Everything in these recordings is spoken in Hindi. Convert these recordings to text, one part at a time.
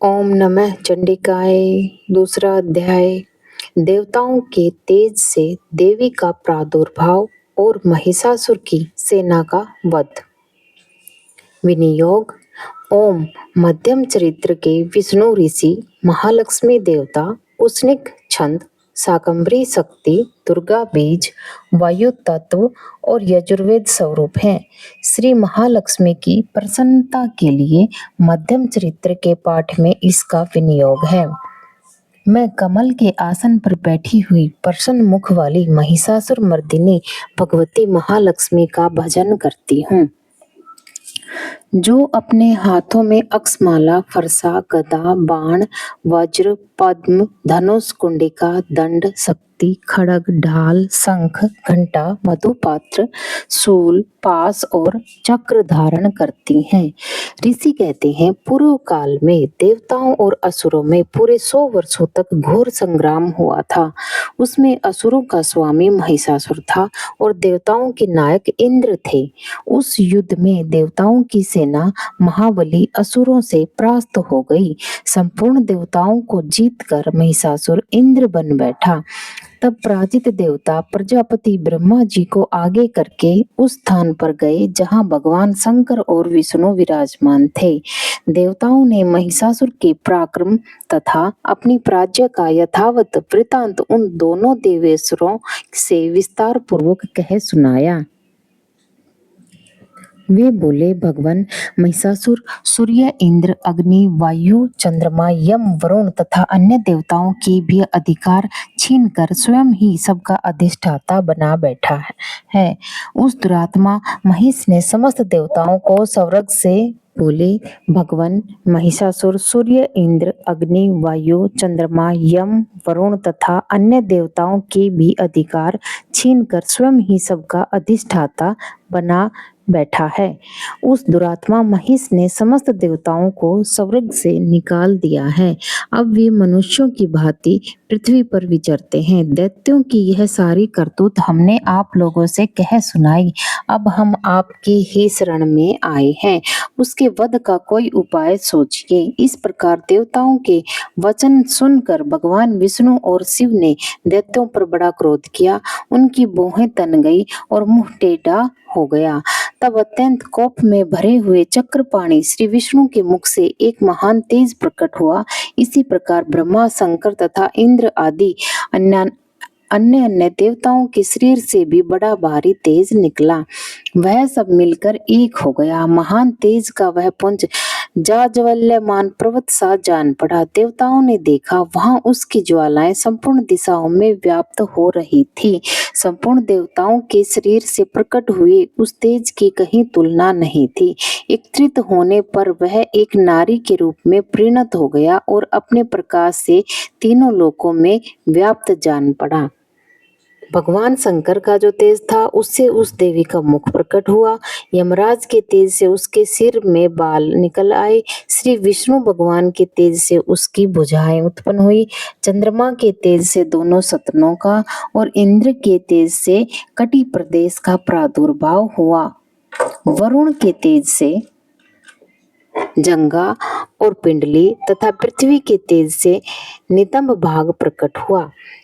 ओम नमः चंडिकाय। दूसरा अध्याय। देवताओं के तेज से देवी का प्रादुर्भाव और महिषासुर की सेना का वध। विनियोग। ओम मध्यम चरित्र के विष्णु ऋषि, महालक्ष्मी देवता, उष्णिक छंद, शाकंभरी शक्ति, दुर्गा बीज, वायु तत्व और यजुर्वेद स्वरूप हैं। श्री महालक्ष्मी की प्रसन्नता के लिए मध्यम चरित्र के पाठ में इसका विनियोग है। मैं कमल के आसन पर बैठी हुई प्रसन्न मुख वाली महिषासुर मर्दिनी भगवती महालक्ष्मी का भजन करती हूँ, जो अपने हाथों में अक्षमाला, फरसा, गदा, बाण, वज्र, पद्म, धनुष, कुंडिका, दंड, शक्ति, खड्ग, ढाल, शंख, घंटा, मधुपात्र, शूल, पास और चक्र धारण करती हैं। ऋषि कहते हैं, पूर्व काल में देवताओं और असुरों में पूरे 100 वर्षों तक घोर संग्राम हुआ था। उसमें असुरों का स्वामी महिषासुर था और देवताओं के नायक इंद्र थे। उस युद्ध में देवताओं की सेना महाबली असुरों से परास्त हो गई। संपूर्ण देवताओं को जीतकर महिषासुर इंद्र बन बैठा। तब पराजित देवता प्रजापति ब्रह्मा जी को आगे करके उस स्थान पर गए जहां भगवान शंकर और विष्णु विराजमान थे। देवताओं ने महिषासुर के पराक्रम तथा अपनी प्राज्य का यथावत वृतांत उन दोनों देवेश्वरों से विस्तार पूर्वक कह सुनाया। वे बोले, भगवान महिषासुर सूर्य, इंद्र, अग्नि, वायु, चंद्रमा, यम, वरुण तथा अन्य देवताओं के भी अधिकार छीनकर स्वयं ही सबका अधिष्ठाता बना बैठा है। उस दुरात्मा महिष ने समस्त देवताओं को स्वर्ग से बोले, भगवान महिषासुर सूर्य, इंद्र, अग्नि, वायु, चंद्रमा, यम, वरुण तथा अन्य देवताओं के भी अधिकार छीनकर स्वयं ही सबका अधिष्ठाता बना बैठा है। उस दुरात्मा महिष ने समस्त देवताओं को स्वर्ग से निकाल दिया है। अब वे मनुष्यों की भांति पृथ्वी पर विचरते हैं। दैत्यों की यह सारी करतूत हमने आप लोगों से कह सुनाई। अब हम आपके ही शरण में आए हैं, उसके वध का कोई उपाय सोचिए। इस प्रकार देवताओं के वचन सुनकर भगवान विष्णु और शिव ने दैत्यों पर बड़ा क्रोध किया। उनकी भौहें तन गई और मुंह टेढ़ा हो गया। तब अत्यंत कोप में भरे हुए चक्रपाणी श्री विष्णु के मुख से एक महान तेज प्रकट हुआ। इसी प्रकार ब्रह्मा, शंकर तथा इंद्र आदि अन्य अन्य देवताओं के शरीर से भी बड़ा भारी तेज निकला। वह सब मिलकर एक हो गया। महान तेज का वह पुंज जाज्वल्यमान पर्वत सा जान पड़ा। देवताओं ने देखा, वहां उसकी ज्वालाएं संपूर्ण दिशाओं में व्याप्त हो रही थी। संपूर्ण देवताओं के शरीर से प्रकट हुए उस तेज की कहीं तुलना नहीं थी। एकत्रित होने पर वह एक नारी के रूप में परिणत हो गया और अपने प्रकाश से तीनों लोकों में व्याप्त जान पड़ा। भगवान शंकर का जो तेज था, उससे उस देवी का मुख प्रकट हुआ। यमराज के तेज से उसके सिर में बाल निकल आए। श्री विष्णु भगवान के तेज से उसकी भुजाएं उत्पन्न हुई। चंद्रमा के तेज से दोनों सतनों का और इंद्र के तेज से कटी प्रदेश का प्रादुर्भाव हुआ। वरुण के तेज से जंगा और पिंडली तथा पृथ्वी के तेज से नितंब भाग प्रकट हुआ।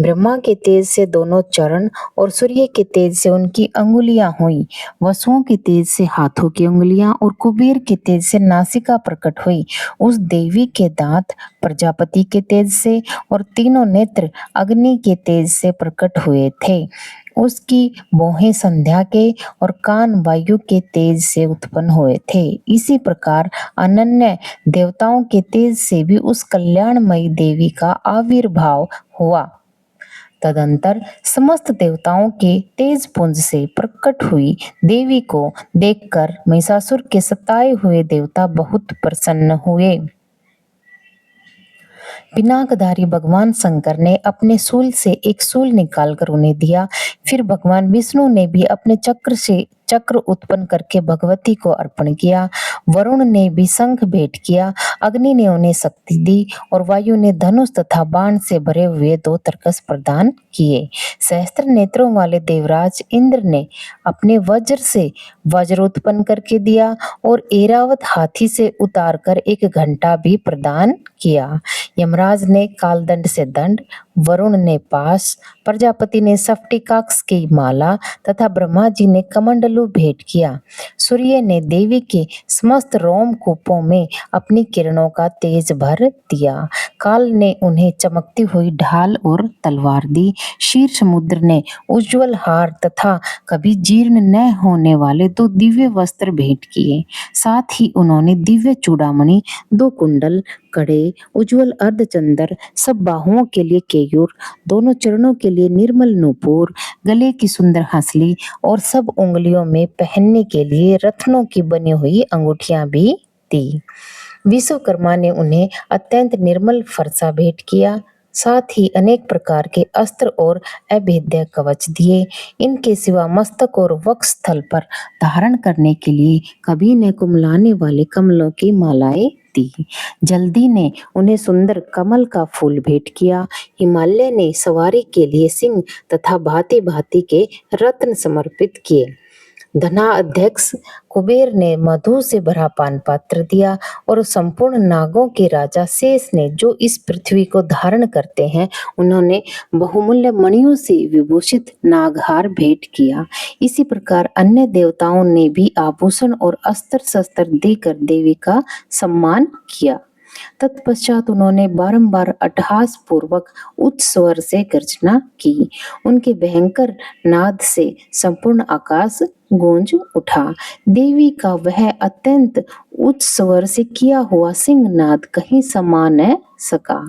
ब्रह्मा के तेज से दोनों चरण और सूर्य के तेज से उनकी अंगुलियां हुई। वसुओं के तेज से हाथों की अंगुलियां और कुबेर के तेज से नासिका प्रकट हुई। उस देवी के दांत प्रजापति के तेज से और तीनों नेत्र अग्नि के तेज से प्रकट हुए थे। उसकी भौहें संध्या के और कान वायु के तेज से उत्पन्न हुए थे। इसी प्रकार अनन्य देवताओं के तेज से भी उस कल्याणमयी देवी का आविर्भाव हुआ। तदंतर समस्त देवताओं के तेज पुंज से प्रकट हुई देवी को देखकर महिषासुर के सताए हुए देवता बहुत प्रसन्न हुए। पिनाकधारी भगवान शंकर ने अपने शूल से एक शूल निकालकर उन्हें दिया। फिर भगवान विष्णु ने भी अपने चक्र से चक्र उत्पन्न करके भगवती को अर्पण किया। वरुण ने भी शंख भेंट किया। अग्नि ने उन्हें शक्ति दी और वायु ने धनुष तथा बाण से भरे हुए 2 तरकस प्रदान किए। सहस्त्र नेत्रों वाले देवराज इंद्र ने अपने वज्र से वज्र उत्पन्न करके दिया और ऐरावत हाथी से उतारकर एक घंटा भी प्रदान किया। यमराज ने कालदंड से दंड, वरुण ने पास, प्रजापति ने सफ्टिकाक्ष की माला तथा ब्रह्मा जी ने कमंडलू भेंट किया। सूर्य ने देवी के समस्त रोमकूपों में अपनी किरणों का तेज भर दिया। काल ने उन्हें चमकती हुई ढाल और तलवार दी। क्षीर समुद्र ने उज्जवल हार तथा कभी जीर्ण न होने वाले 2 दिव्य वस्त्र भेंट किए। साथ ही उन्होंने दिव्य चूड़ामणि, 2 कुंडल, कड़े, उज्जवल अर्धचंद्र, सब बाहुओं के लिए केयूर, दोनों चरणों के लिए निर्मल नूपुर, गले की सुंदर हंसली और सब उंगलियों में पहनने के लिए रत्नों की बनी हुई अंगूठियां भी दी। विश्वकर्मा ने उन्हें अत्यंत निर्मल फरसा भेंट किया। साथ ही अनेक प्रकार के अस्त्र और अभेद्य कवच दिए। इनके सिवा मस्तक और वक्ष स्थल पर धारण करने के लिए कभी न कुमलाने वाले कमलों की मालाएं दी। जल्दी ने उन्हें सुंदर कमल का फूल भेंट किया। हिमालय ने सवारी के लिए सिंह तथा भांति भांति के रत्न समर्पित किए। धनाध्यक्ष कुबेर ने मधु से भरा पान पात्र दिया और संपूर्ण नागों के राजा शेष ने, जो इस पृथ्वी को धारण करते हैं, उन्होंने बहुमूल्य मणियों से विभूषित नागहार भेंट किया। इसी प्रकार अन्य देवताओं ने भी आभूषण और अस्त्र शस्त्र देकर देवी का सम्मान किया। तत्पश्चात उन्होंने बारंबार अट्टहास पूर्वक उच्च स्वर से गर्जना की। उनके भयंकर नाद से संपूर्ण आकाश गूंज उठा। देवी का वह अत्यंत उच्च स्वर से किया हुआ सिंह नाद कहीं समा न सका।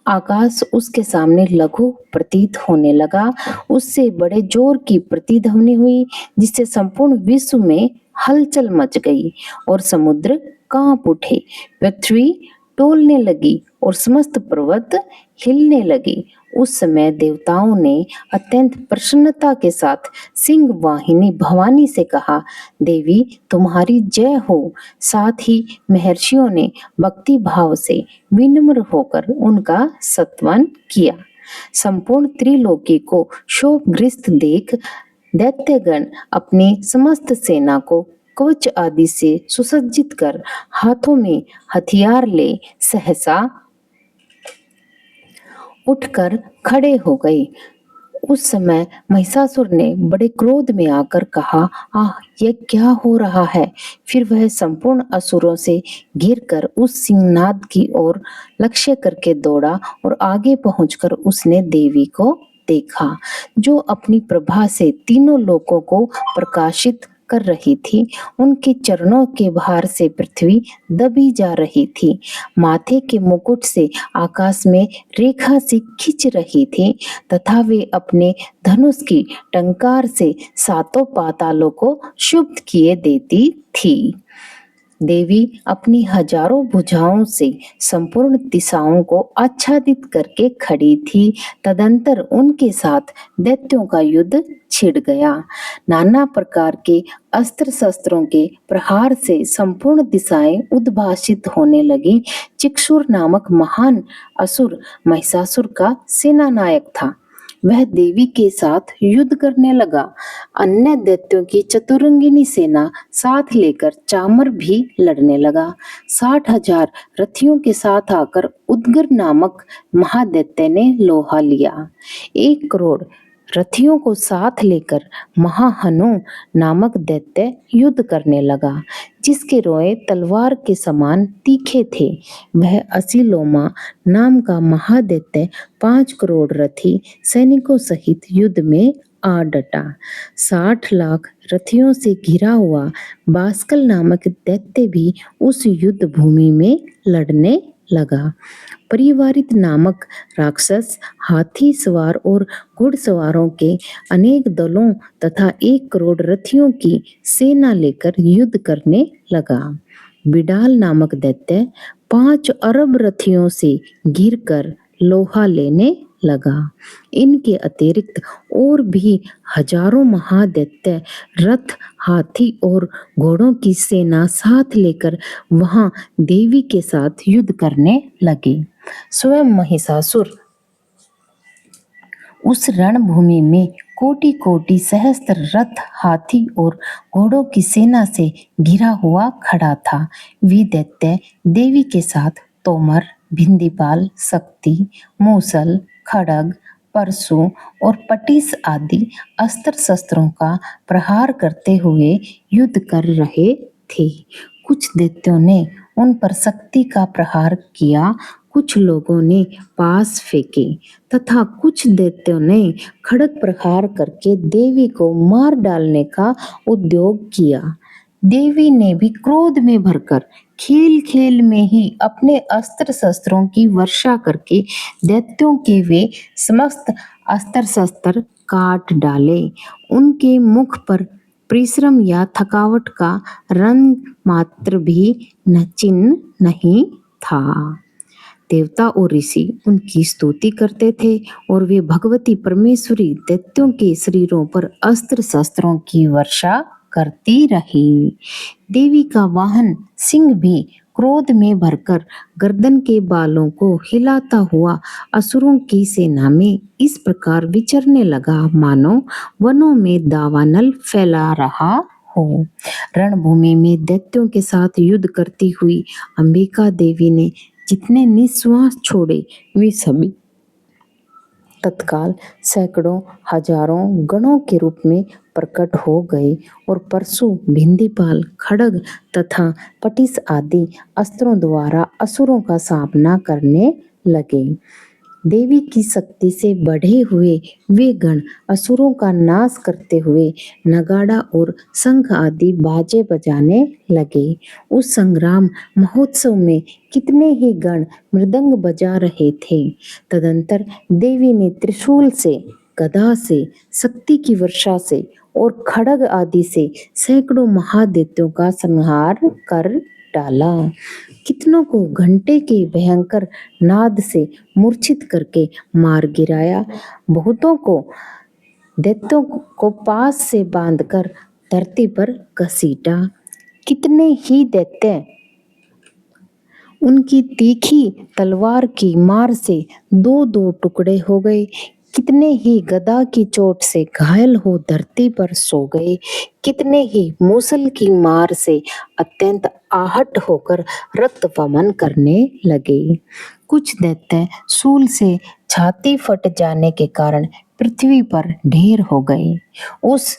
आकाश उसके सामने लघु प्रतीत होने लगा। उससे बड़े जोर की प्रतिध्वनि हुई, जिससे संपूर्ण विश्व में हलचल मच गई और समुद्र कांप उठे। पृथ्वी डोलने लगी और समस्त पर्वत हिलने लगी। उस समय देवताओं ने अत्यंत प्रसन्नता के साथ सिंह वाहिनी भवानी से कहा, देवी तुम्हारी जय हो। साथ ही महर्षियों ने भक्ति भाव से विनम्र होकर उनका सत्वन किया। संपूर्ण त्रिलोकी को शोकग्रस्त देख दैत्यगण अपनी समस्त सेना को कवच आदि से सुसज्जित कर हाथों में हथियार ले सहसा उठकर खड़े हो गए। उस समय महिषासुर ने बड़े क्रोध में आकर कहा, आह यह क्या हो रहा है। फिर वह संपूर्ण असुरों से घिरकर उस सिंहनाद की ओर लक्ष्य करके दौड़ा और आगे पहुंचकर उसने देवी को देखा, जो अपनी प्रभा से तीनों लोकों को प्रकाशित कर रही थी। उनके चरणों के भार से पृथ्वी दबी जा रही थी। माथे के मुकुट से आकाश में रेखा सी खिंच रही थी तथा वे अपने धनुष की टंकार से सातों पातालों को क्षुब्ध किए देती थी। देवी अपनी हजारों भुजाओं से संपूर्ण दिशाओं को आच्छादित करके खड़ी थी। तदंतर उनके साथ दैत्यों का युद्ध छिड़ गया। नाना प्रकार के अस्त्र शस्त्रों के प्रहार से संपूर्ण दिशाएं उद्भासित होने लगी। चिक्षुर नामक महान असुर महिषासुर का सेनानायक था। वह देवी के साथ युद्ध करने लगा। अन्य दैत्यों की चतुरंगिनी सेना साथ लेकर चामर भी लड़ने लगा। 60,000 रथियों के साथ आकर उदगर नामक महादैत्य ने लोहा लिया। 1 करोड़ रथियों को साथ लेकर महाहनु नामक दैत्य युद्ध करने लगा, जिसके रोए तलवार के समान तीखे थे। वह असीलोमा नाम का महादैत्य 5 करोड़ रथी सैनिकों सहित युद्ध में आ डटा। 60 लाख रथियों से घिरा हुआ बास्कल नामक दैत्य भी उस युद्ध भूमि में लड़ने लगा। परिवारित नामक राक्षस हाथी सवार और घुड़सवारों के अनेक दलों तथा 1 करोड़ रथियों की सेना लेकर युद्ध करने लगा। बिडाल नामक दैत्य 5 अरब रथियों से घिरकर लोहा लेने लगा। इनके अतिरिक्त और भी हजारों महादैत्य रथ, हाथी और घोड़ों की सेना साथ लेकर वहां देवी के साथ युद्ध करने लगे। स्वयं महिषासुर उस रणभूमि में कोटि कोटि सहस्त्र रथ, हाथी और घोड़ों की सेना से घिरा हुआ खड़ा था। वे दैत्य देवी के साथ तोमर, भिंदीपाल, शक्ति, मूसल, खड्ग, परशु और पटीस आदि अस्त्र शस्त्रों का प्रहार करते हुए युद्ध कर रहे थे। कुछ दैत्यों ने उन पर शक्ति का प्रहार किया, कुछ लोगों ने पास फेंके तथा कुछ दैत्यों ने खड़ग प्रहार करके देवी को मार डालने का उद्योग किया। देवी ने भी क्रोध में भरकर खेल खेल में ही अपने अस्त्र शस्त्रों की वर्षा करके दैत्यों के वे समस्त अस्त्र शस्त्र काट डाले। उनके मुख पर परिश्रम या थकावट का रंग मात्र भी न चिन्ह नहीं था। देवता और ऋषि उनकी स्तुति करते थे और वे भगवती परमेश्वरी दैत्यों के शरीरों पर अस्त्र शस्त्रों की वर्षा करती रही। देवी का वाहन सिंह भी क्रोध में भरकर गर्दन के बालों को हिलाता हुआ असुरों की सेना में इस प्रकार विचरने लगा मानो वनों में दावानल फैला रहा हो। रणभूमि में दैत्यों के साथ युद्ध करती हुई अंबिका देवी ने जितने निश्वास छोड़े वे सभी तत्काल सैकड़ों हजारों गणों के रूप में प्रकट हो गए और परशु, भिंदीपाल, खड्ग तथा पटीस आदि अस्त्रों द्वारा असुरों का सामना करने लगे। देवी की शक्ति से बढ़े हुए वे गण असुरों का नाश करते हुए नगाड़ा और शंख आदि बाजे बजाने लगे। उस संग्राम महोत्सव में कितने ही गण मृदंग बजा रहे थे। तदंतर देवी ने त्रिशूल से, गदा से, शक्ति की वर्षा से और खड्ग आदि से सैकड़ों महादैत्यों का संहार कर डाला। कितनों को घंटे के भयंकर नाद से मूर्छित करके मार गिराया। बहुतों को दैत्यों को पास से बांधकर धरती पर घसीटा। कितने ही दैत्य उनकी तीखी तलवार की मार से दो दो टुकड़े हो गए। कितने ही गदा की चोट से घायल हो धरती पर सो गए। कितने ही मूसल की मार से अत्यंत आहत होकर रक्त वमन करने लगे। कुछ दैत्य शूल से छाती फट जाने के कारण पृथ्वी पर ढेर हो गए। उस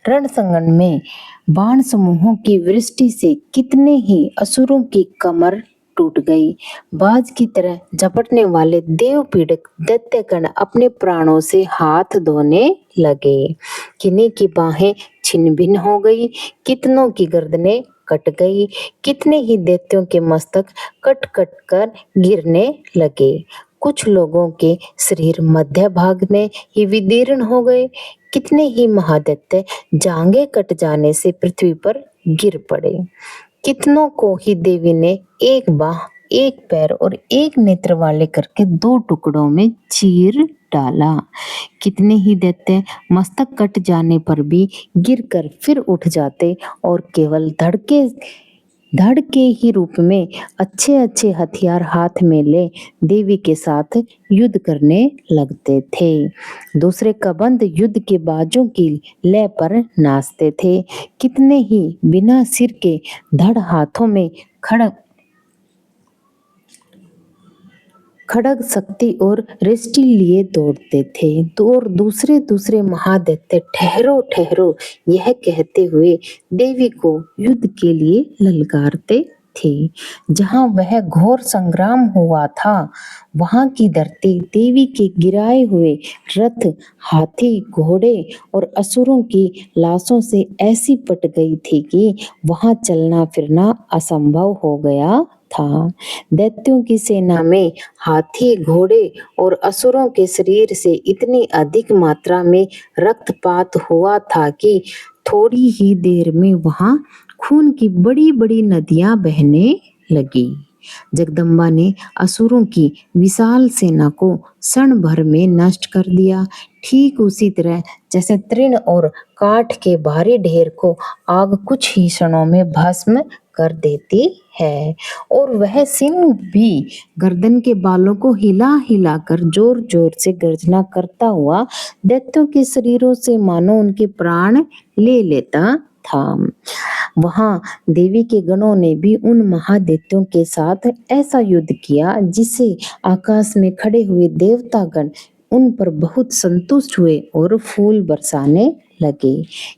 रणसंगन में बाण समूहों की वृष्टि से कितने ही असुरों की कमर टूट गई। बाज की तरह झपटने वाले देव पीड़क दैत्यगण अपने प्राणों से हाथ धोने लगे। किन्हीं की बाहें छिन्न भिन्न हो गई, कितनों की गर्दनें कट गई। कितने ही दैत्यों के मस्तक कट कट कर गिरने लगे। कुछ लोगों के शरीर मध्य भाग में ही विदीर्ण हो गए। कितने ही महादैत्य जांघें कट जाने से पृथ्वी पर गिर पड़े। कितनों को ही देवी ने एक बाह, एक पैर और एक नेत्र वाले करके दो टुकड़ों में चीर डाला। कितने ही दैत्य मस्तक कट जाने पर भी गिरकर फिर उठ जाते और केवल धड़ के ही रूप में अच्छे अच्छे हथियार हाथ में ले देवी के साथ युद्ध करने लगते थे। दूसरे कबंध युद्ध के बाजों की लय पर नाचते थे। कितने ही बिना सिर के धड़ हाथों में खड्ग, शक्ति और रिष्टि लिए दौड़ते थे। तो और दूसरे महादैत्य ठहरो ठहरो यह कहते हुए देवी को युद्ध के लिए ललकारते थे। जहां वह घोर संग्राम हुआ था वहां की धरती देवी के गिराए हुए रथ, हाथी, घोड़े और असुरों की लाशों से ऐसी पट गई थी कि वहां चलना फिरना असंभव हो गया था। दैत्यों की सेना में हाथी, घोड़े और असुरों के शरीर से इतनी अधिक मात्रा में रक्तपात हुआ था कि थोड़ी ही देर में वहां खून की बड़ी बड़ी नदियां बहने लगी। जगदम्बा ने असुरों की विशाल सेना को क्षण भर में नष्ट कर दिया। ठीक उसी तरह जैसे तृण और काठ के भारी ढेर को आग कुछ ही क्षणों में भस्म कर देती है, और वह सिंह भी गर्दन के बालों को हिला हिला कर जोर जोर से गर्जना करता हुआ दैत्यों के शरीरों से मानो उनके प्राण ले लेता था। वहां देवी के गणों ने भी उन महादैत्यों के साथ ऐसा युद्ध किया जिससे आकाश में खड़े हुए देवतागण उन पर बहुत संतुष्ट हुए और फूल बरसाने लगे।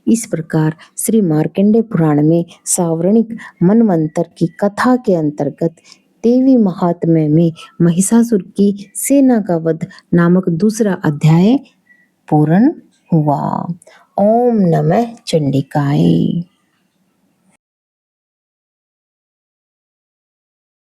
इस प्रकार श्री मार्कंडेय पुराण में सावर्णिक मनवंतर की कथा के अंतर्गत देवी महात्म्य में महिषासुर की सेना का वध नामक दूसरा अध्याय पूर्ण हुआ। ओम नमः चंडिकाय।